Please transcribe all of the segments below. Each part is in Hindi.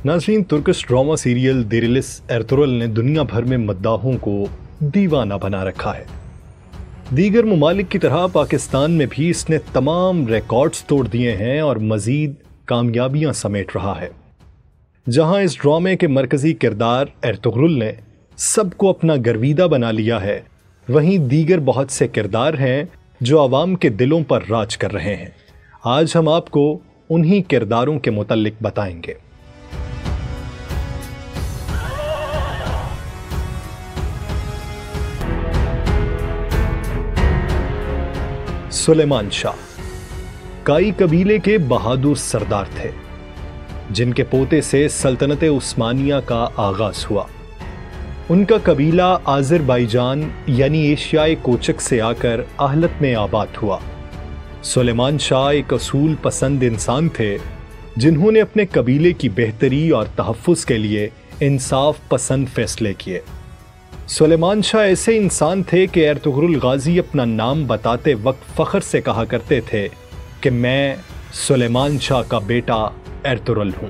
नाज़रीन, तुर्किश ड्रामा सीरियल देरिलिस एर्तुगरुल ने दुनिया भर में मद्दाहों को दीवाना बना रखा है। दीगर ममालिक की तरह पाकिस्तान में भी इसने तमाम रिकॉर्ड्स तोड़ दिए हैं और मज़ीद कामयाबियां समेट रहा है। जहां इस ड्रामे के मरकज़ी किरदार एर्तुगरुल ने सबको अपना गर्विदा बना लिया है, वहीं दीगर बहुत से किरदार हैं जो आवाम के दिलों पर राज कर रहे हैं। आज हम आपको उन्हीं किरदारों के मुतल्लिक बताएंगे। सुलेमान शाह काई कबीले के बहादुर सरदार थे, जिनके पोते से सल्तनत उस्मानिया का आगाज हुआ। उनका कबीला आज़रबाईजान यानी एशियाई कोचक से आकर आहलत में आबाद हुआ। सुलेमान शाह एक असूल पसंद इंसान थे, जिन्होंने अपने कबीले की बेहतरी और तहफ़्फ़ुज़ के लिए इंसाफ पसंद फैसले किए। सुलेमान शाह ऐसे इंसान थे कि एर्तुगरुल गाजी अपना नाम बताते वक्त फ़ख्र से कहा करते थे कि मैं सुलेमान शाह का बेटा एर्तुगरुल हूं।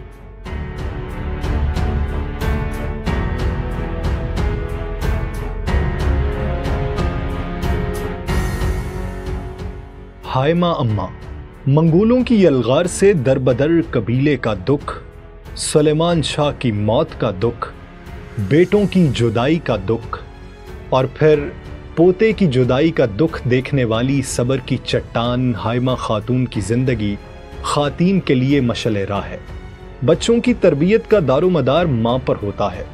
हायमा अम्मा मंगोलों की यलगार से दरबदर कबीले का दुख, सुलेमान शाह की मौत का दुख, बेटों की जुदाई का दुख और फिर पोते की जुदाई का दुख देखने वाली सब्र की चट्टान हायमा खातून की जिंदगी खातीन के लिए मशले राह है। बच्चों की तरबियत का दारोमदार मां पर होता है।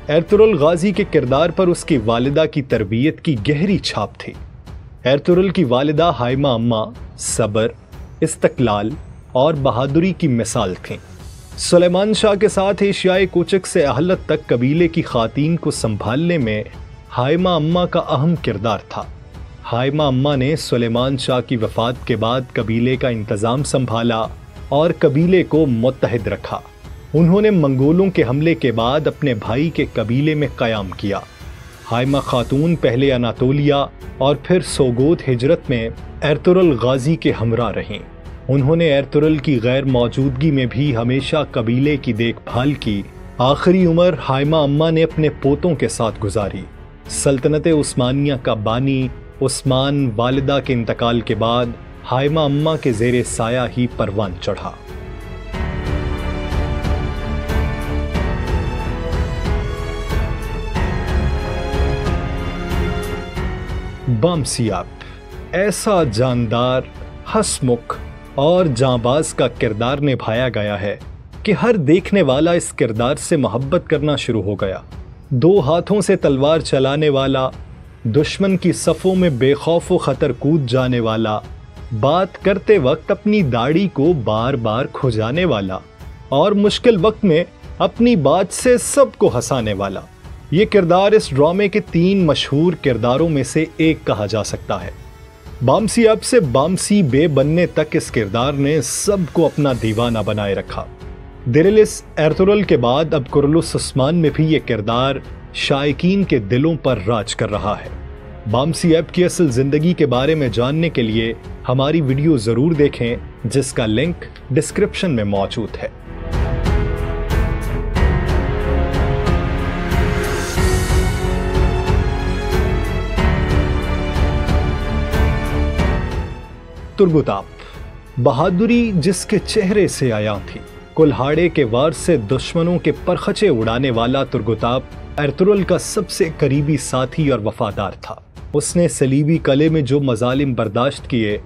एर्तुगरुल गाजी के किरदार पर उसकी वालिदा की तरबियत की गहरी छाप थी। एर्तुगरुल की वालिदा हायमा अम्मा सब्र, इस्तकलाल और बहादुरी की मिसाल थीं। सुलेमान शाह के साथ एशियाई कोचक से अहलत तक कबीले की खातीन को संभालने में हायमा अम्मा का अहम किरदार था। हायमा अम्मा ने सुलेमान शाह की वफ़ात के बाद कबीले का इंतज़ाम संभाला और कबीले को मुत्तहिद रखा। उन्होंने मंगोलों के हमले के बाद अपने भाई के कबीले में क़याम किया। हायमा खातून पहले अनातोलिया और फिर सोगोद हिजरत में एर्तुगरुल गाजी के हमरा रहीं। उन्होंने एर्तुगरुल की गैर मौजूदगी में भी हमेशा कबीले की देखभाल की। आखिरी उम्र हायमा अम्मा ने अपने पोतों के साथ गुजारी। सल्तनत उस्मानिया का बानी उस्मान वालिदा के इंतकाल के बाद हायमा अम्मा के ज़ेरे साया ही परवान चढ़ा। बामसियाब ऐसा जानदार, हंसमुख और जांबाज का किरदार निभाया गया है कि हर देखने वाला इस किरदार से मोहब्बत करना शुरू हो गया। दो हाथों से तलवार चलाने वाला, दुश्मन की सफ़ों में बेखौफ व खतर कूद जाने वाला, बात करते वक्त अपनी दाढ़ी को बार बार खुजाने वाला और मुश्किल वक्त में अपनी बात से सबको हंसाने वाला, ये किरदार इस ड्रामे के 3 मशहूर किरदारों में से एक कहा जा सकता है। बामसियाब से बामसी बे बनने तक इस किरदार ने सबको अपना दीवाना बनाए रखा। देरिलिस एर्तुगरुल के बाद अब कुरलुस उस्मान में भी ये किरदार शायकीन के दिलों पर राज कर रहा है। बामसियाब की असल जिंदगी के बारे में जानने के लिए हमारी वीडियो जरूर देखें, जिसका लिंक डिस्क्रिप्शन में मौजूद है। तुर्गुताप बहादुरी जिसके चेहरे से आया थी। कुल्हाड़े के वार से दुश्मनों के परखचे उड़ाने वाला तुर्गुताप एर्तुगरुल का सबसे करीबी साथी और वफादार था। उसने सलीबी कले में जो मजालिम बर्दाश्त किए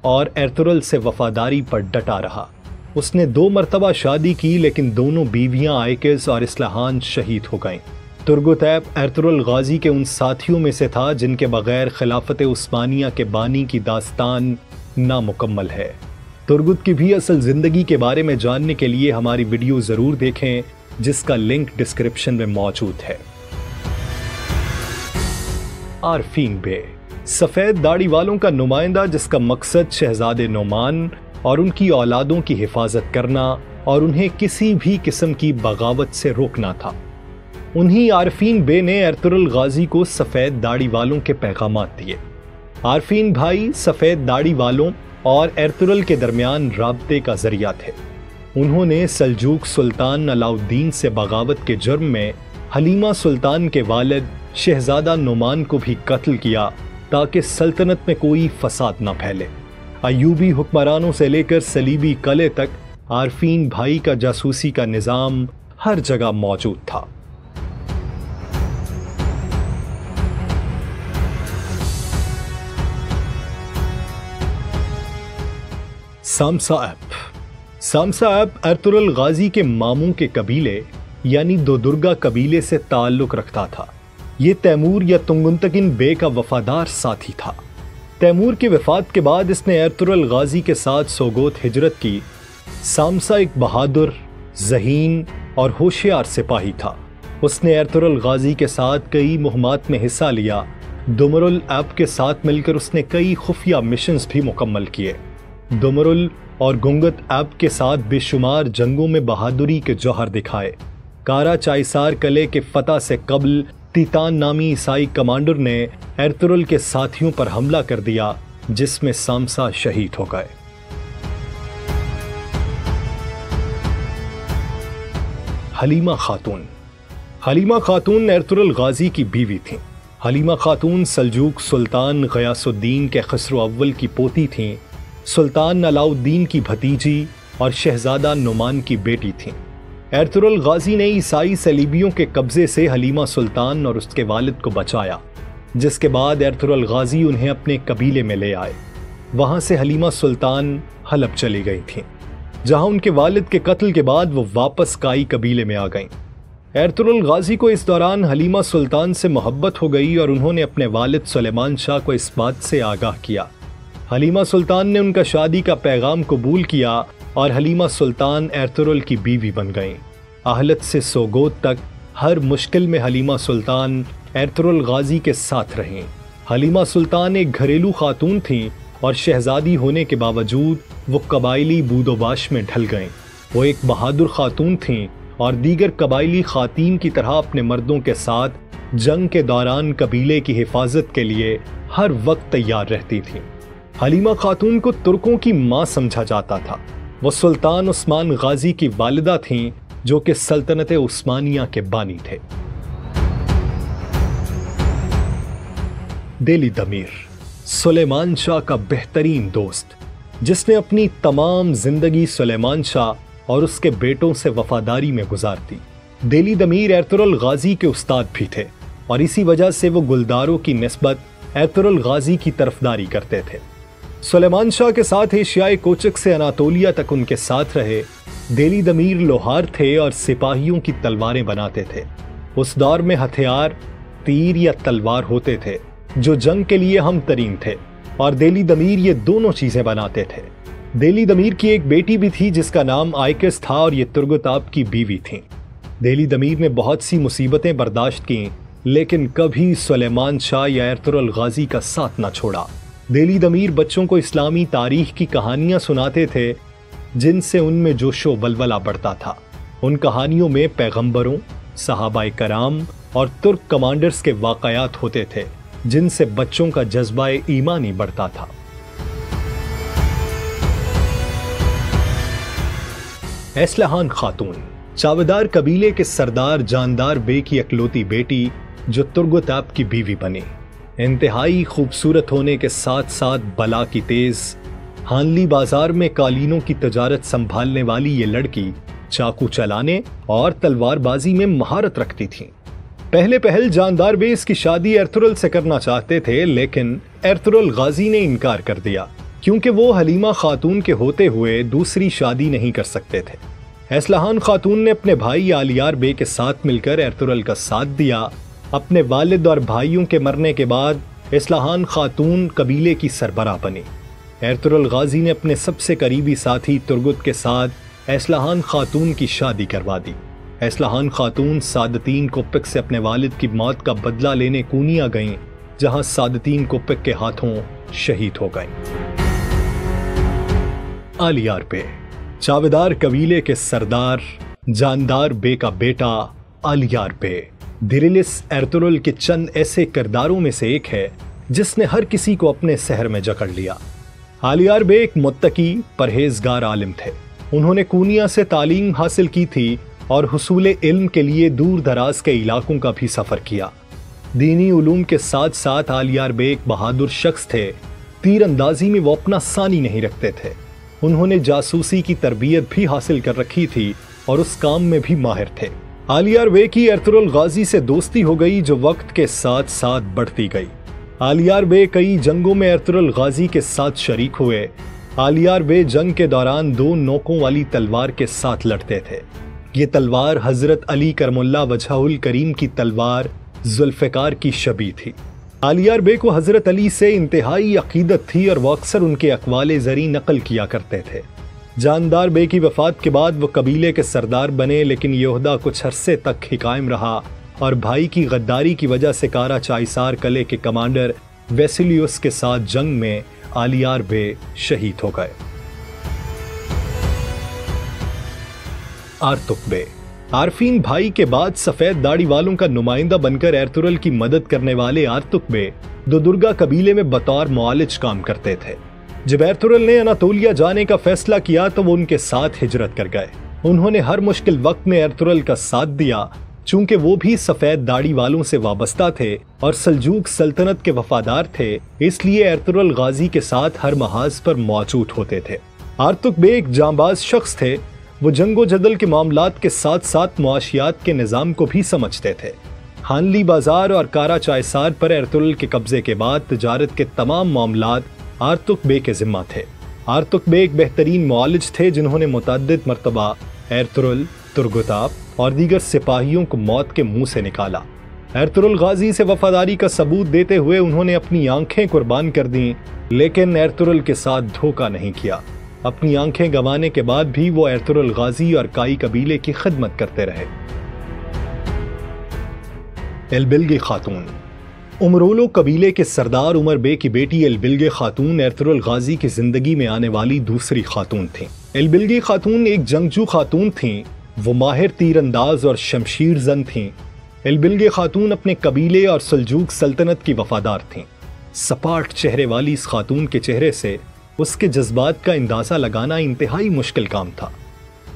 और एर्तुगरुल से वफादारी पर डटा रहा। उसने 2 मरतबा शादी की, लेकिन दोनों बीवियां आयकिस और इस्लाहान शहीद हो गईं। तुर्गुताप एर्तुगरुल गाजी के उन साथियों में से था जिनके बगैर खिलाफत उस्मानिया के बानी की दास्तान नामुकम्मल है। तुर्गुत की भी असल जिंदगी के बारे में जानने के लिए हमारी वीडियो जरूर देखें, जिसका लिंक डिस्क्रिप्शन में मौजूद है। आरफीन बे सफेद दाढ़ी वालों का नुमाइंदा, जिसका मकसद शहजादे नोमान और उनकी औलादों की हिफाजत करना और उन्हें किसी भी किस्म की बगावत से रोकना था। उन्हीं आरफीन बे ने एर्तुगरुल गाजी को सफेद दाढ़ी वालों के पैगामात दिए। आरफीन भाई सफेद दाढ़ी वालों और एर्तुगरुल के दरमियान राब्ते का जरिया थे। उन्होंने सल्जूक सुल्तान अलाउद्दीन से बगावत के जुर्म में हलीमा सुल्तान के वालिद शहजादा नुमान को भी कत्ल किया ताकि सल्तनत में कोई फसाद न फैले। अयूबी हुक्मरानों से लेकर सलीबी कले तक आरफीन भाई का जासूसी का निज़ाम हर जगह मौजूद था। सामसा ऐप अर्तुगरुल गाजी के मामू के कबीले यानी दोदुर्गा कबीले से ताल्लुक रखता था। ये तैमूर या तुंगुंतकिन बे का वफादार साथी था। तैमूर की वफात के बाद इसने अर्तुगरुल गाजी के साथ सोगोत हिजरत की। सामसा एक बहादुर, ज़हीन और होशियार सिपाही था। उसने अर्तुगरुल गाजी के साथ कई मुहिमात में हिस्सा लिया। दुमरुल ऐप के साथ मिलकर उसने कई खुफिया मिशंस भी मुकम्मल किए। दुमरुल और गुंगत ऐप के साथ बेशुमार जंगों में बहादुरी के जौहर दिखाए। कारा चाइसार कले के फतह से कबल तीतान नामी ईसाई कमांडर ने अर्तुगरुल के साथियों पर हमला कर दिया, जिसमें सामसा शहीद हो गए। हलीमा खातून अर्तुगरुल गाजी की बीवी थीं। हलीमा खातून सल्जूक सुल्तान गयासुद्दीन के खसरो अव्वल की पोती थीं, सुल्तान अलाउद्दीन की भतीजी और शहजादा नुमान की बेटी थीं। अर्तुगरुल गाजी ने ईसाई सलीबियों के कब्जे से हलीमा सुल्तान और उसके वालिद को बचाया, जिसके बाद अर्तुगरुल गाजी उन्हें अपने कबीले में ले आए। वहां से हलीमा सुल्तान हलब चली गई थीं, जहां उनके वालिद के कत्ल के बाद वो वापस काई कबीले में आ गईं। अर्तुगरुल गाजी को इस दौरान हलीमा सुल्तान से मोहब्बत हो गई और उन्होंने अपने वालिद सुलेमान शाह को इस बात से आगाह किया। हलीमा सुल्तान ने उनका शादी का पैगाम कबूल किया और हलीमा सुल्तान अर्तुगरुल की बीवी बन गईं। आहलत से सोगोत तक हर मुश्किल में हलीमा सुल्तान अर्तुगरुल गाजी के साथ रहीं। हलीमा सुल्तान एक घरेलू खातून थीं और शहजादी होने के बावजूद वो कबायली बूदोबाश में ढल गईं। वो एक बहादुर खातून थीं और दीगर कबायली खातीन की तरह अपने मर्दों के साथ जंग के दौरान कबीले की हिफाजत के लिए हर वक्त तैयार रहती थीं। हलीमा खातून को तुर्कों की मां समझा जाता था। वो सुल्तान उस्मान गाजी की वालिदा थीं, जो कि सल्तनत उस्मानिया के बानी थे। देली दमीर सुलेमान शाह का बेहतरीन दोस्त, जिसने अपनी तमाम जिंदगी सुलेमान शाह और उसके बेटों से वफादारी में गुजार दी। देली दमीर अर्तुगरुल गाजी के उस्ताद भी थे और इसी वजह से वो गुलदारों की निस्बत अर्तुगरुल गाजी की तरफदारी करते थे। सुलेमान शाह के साथ एशियाई कोचक से अनातोलिया तक उनके साथ रहे। देली दमीर लोहार थे और सिपाहियों की तलवारें बनाते थे। उस दौर में हथियार तीर या तलवार होते थे जो जंग के लिए हम तरीन थे, और देली दमीर ये दोनों चीजें बनाते थे। देली दमीर की एक बेटी भी थी जिसका नाम आयकस था और ये तुर्गताब की बीवी थी। देली दमीर ने बहुत सी मुसीबतें बर्दाश्त की, लेकिन कभी सुलेमान शाह या अर्तुगरुल गाजी का साथ न छोड़ा। देली दमीर बच्चों को इस्लामी तारीख की कहानियां सुनाते थे, जिनसे उनमें जोशो वलवला बढ़ता था। उन कहानियों में पैगंबरों, सहाबाए कराम और तुर्क कमांडर्स के वाकयात होते थे, जिनसे बच्चों का जज्बाए ईमानी बढ़ता था। एस्लहान खातून चावदार कबीले के सरदार जानदार बे की इकलौती बेटी, जो तुर्गताब की बीवी बनी। इंतहाई खूबसूरत होने के साथ साथ बला की तेज, हानली बाजार में कालीनों की तजारत संभालने वाली ये लड़की चाकू चलाने और तलवारबाजी में महारत रखती थी। पहले पहल जानदार बे इसकी शादी अर्तुगरुल से करना चाहते थे, लेकिन अर्तुगरुल गाजी ने इनकार कर दिया, क्योंकि वो हलीमा खातून के होते हुए दूसरी शादी नहीं कर सकते थे। एस्लहान खातून ने अपने भाई आलियार बे के साथ मिलकर अर्तुगरुल का साथ दिया। अपने वालिद और भाइयों के मरने के बाद एस्लहान खातून कबीले की सरबराह बनी। अर्तुगरुल गाजी ने अपने सबसे करीबी साथी तुर्गुत के साथ एस्लहान खातून की शादी करवा दी। एस्लहान खातून सादतीन कोप्पिक से अपने वालिद की मौत का बदला लेने कूनिया गईं, जहां सादतीन कोप्पिक के हाथों शहीद हो गईं। आलियार बे चावदार कबीले के सरदार जानदार बे का बेटा आलियार बे दिरिलिस अर्तुगरुल के चंद ऐसे किरदारों में से एक है जिसने हर किसी को अपने सहर में जकड़ लिया। आलियार बे एक मुत्तकी परहेजगार आलिम थे। उन्होंने कूनिया से तालीम हासिल की थी और हुसूले इल्म के लिए दूर दराज के इलाकों का भी सफर किया। दीनी उलूम के साथ साथ आलियार बे एक बहादुर शख्स थे। तीर अंदाजी में वो अपना सानी नहीं रखते थे। उन्होंने जासूसी की तरबियत भी हासिल कर रखी थी और उस काम में भी माहिर थे। आलियार बे की एर्तुगरुल गाजी से दोस्ती हो गई जो वक्त के साथ साथ बढ़ती गई। आलियार बे कई जंगों में एर्तुगरुल गाजी के साथ शरीक हुए। आलियार बे जंग के दौरान 2 नोकों वाली तलवार के साथ लड़ते थे। ये तलवार हजरत अली करमुल्ला वजहुल करीम की तलवार जुल्फ़िकार की शबी थी। आलियार बे को हजरत अली से इंतहाई अकीदत थी और वो अक्सर उनके अक़वाले ज़री नकल किया करते थे। जानदार बे की वफ़ात के बाद वो कबीले के सरदार बने, लेकिन ये ओहदा कुछ अरसे तक ही कायम रहा और भाई की गद्दारी की वजह से कारा चाइसार कले के कमांडर वेसिलियस के साथ जंग में आलियार बे शहीद हो गए। आर्तुक बे आरफीन भाई के बाद सफेद दाढ़ी वालों का नुमाइंदा बनकर एर्तुगरुल की मदद करने वाले आर्तुक बे दुदुर्गा कबीले में बतौर मुआलिज काम करते थे। जब एर्तुगरुल ने अनातोलिया जाने का फैसला किया तो वो उनके साथ हिजरत कर गए। उन्होंने हर मुश्किल वक्त में एर्तुगरुल का साथ दिया। चूंकि वो भी सफेद दाढ़ी वालों से वाबस्ता थे और सल्जूक सल्तनत के वफादार थे, इसलिए एर्तुगरुल गाजी के साथ हर महाज पर मौजूद होते थे। आर्तुक बे एक जांबाज शख्स थे। वो जंगो जदल के मामलात के साथ साथ मुआशियात के निज़ाम को भी समझते थे। हानली बाजार और कारा चाइसार पर एर्तुगरुल के कब्जे के बाद तिजारत के तमाम मामलात आर्तुक बे के जिम्मा थे। आर्तुक बे एक बेहतरीन मुआलिज थे जिन्होंने मुतअद्दिद मरतबा एर्तुगरुल, तुर्गताप और दीगर सिपाहियों को मौत के मुंह से निकाला। एर्तुगरुल गाजी से वफादारी का सबूत देते हुए उन्होंने अपनी आंखें कुर्बान कर दी, लेकिन एर्तुगरुल के साथ धोखा नहीं किया। अपनी आंखें गंवाने के बाद भी वो एर्तुगरुल गाजी और काई कबीले की खिदमत करते रहे। एलबिलगे खातून उमरोलो कबीले के सरदार उमर बे की बेटी एलबिलगे खातून एर्तुगरुल गाजी की जिंदगी में आने वाली दूसरी खातून थीं। एलबिलगे खातून एक जंगजू खातून थीं। वो माहिर तीरंदाज और शमशीर जन थीं। एलबिलगे खातून अपने कबीले और सल्जूक सल्तनत की वफादार थीं। सपाट चेहरे वाली इस खातून के चेहरे से उसके जज्बात का अंदाजा लगाना इंतहाई मुश्किल काम था।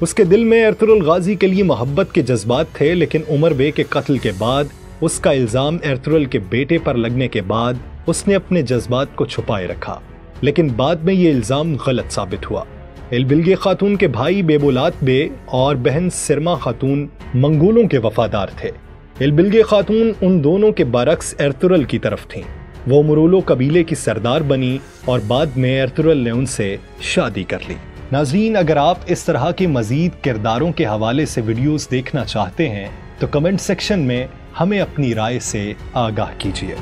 उसके दिल में एर्तुगरुल गाजी के लिए मोहब्बत के जज्बात थे, लेकिन उमर बे के कत्ल के बाद उसका इल्जाम एर्तुगरुल के बेटे पर लगने के बाद उसने अपने जज्बात को छुपाए रखा, लेकिन बाद में ये इल्जाम गलत साबित हुआ। एलबिलगे खातून के भाई बेबुलात बे और बहन सिरमा खातून मंगोलों के वफादार थे। एलबिलगे खातून उन दोनों के बरक्स एर्तुगरुल की तरफ थीं। वो उमरोलो कबीले की सरदार बनी और बाद में एर्तुगरुल ने उनसे शादी कर ली। नाज़रीन, अगर आप इस तरह के मज़ीद किरदारों के हवाले से वीडियोस देखना चाहते हैं तो कमेंट सेक्शन में हमें अपनी राय से आगाह कीजिए।